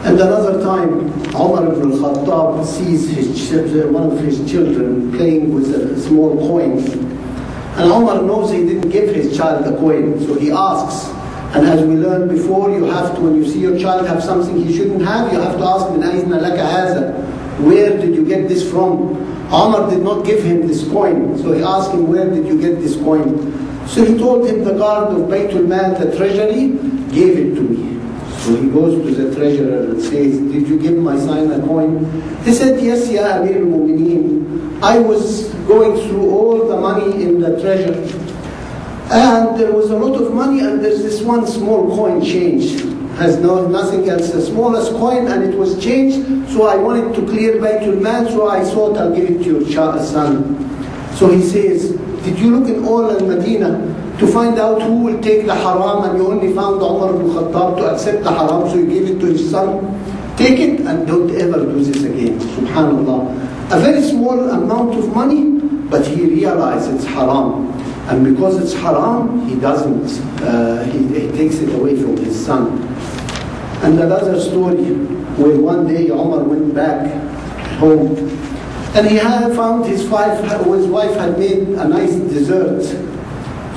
And another time, Umar ibn al-Khattab sees one of his children playing with a small coin. And Umar knows he didn't give his child a coin, so he asks. And as we learned before, you have to, when you see your child have something he shouldn't have, you have to ask, "Min ayna laka hadha?" Where did you get this from? Umar did not give him this coin, so he asked him, "Where did you get this coin?" So he told him, "The guard of Baytul Mal, the treasury, gave it to me." So he goes to the treasurer and says, "Did you give my son a coin?" He said, "Yes, Ya Amir al-Mu'mineen. I was going through all the money in the treasure. And there was a lot of money, and there's this one small coin changed. Has nothing else, the smallest coin, and it was changed. So I wanted to clear Baytul Mal, so I thought I'll give it to your son." So he says, "Did you look in all al-Medina to find out who will take the haram, and you only found Umar ibn Khattab to accept the haram, so you gave it to his son? Take it and don't ever do this again." Subhanallah. A very small amount of money, but he realized it's haram. And because it's haram, he doesn't, he takes it away from his son. And another story, where one day Umar went back home, and he had found his wife had made a nice dessert.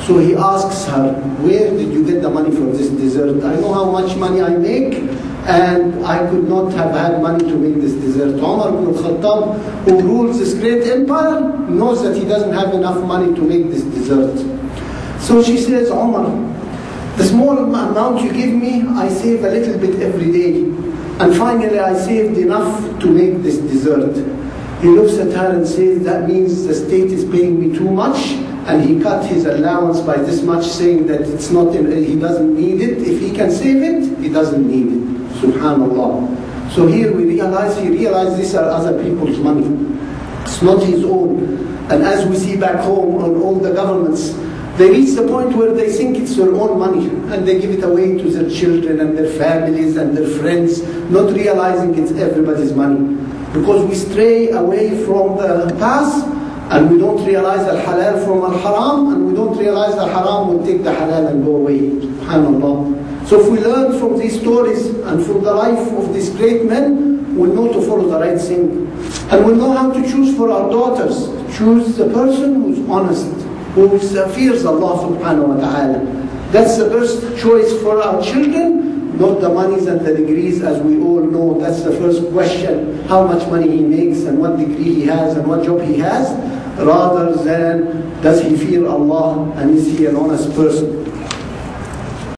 So he asks her, "Where did you get the money for this dessert? I know how much money I make, and I could not have had money to make this dessert." Umar ibn al-Khattab, who rules this great empire, knows that he doesn't have enough money to make this dessert. So she says, "Umar, the small amount you give me, I save a little bit every day. And finally I saved enough to make this dessert." He looks at her and says, "That means the state is paying me too much." And he cut his allowance by this much, saying that it's not, he doesn't need it. If he can save it, he doesn't need it. Subhanallah. So here he realized these are other people's money. It's not his own. And as we see back home on all the governments, they reach the point where they think it's their own money, and they give it away to their children and their families and their friends, not realizing it's everybody's money. Because we stray away from the path, and we don't realize al-halal from al-haram, and we don't realize the haram will take the halal and go away. SubhanAllah. So if we learn from these stories and from the life of these great men, we'll know to follow the right thing. And we'll know how to choose for our daughters. Choose the person who's honest, who fears Allah subhanahu wa ta'ala. That's the best choice for our children, not the monies and the degrees, as we all know. That's the first question, how much money he makes and what degree he has and what job he has, rather than does he fear Allah and is he an honest person.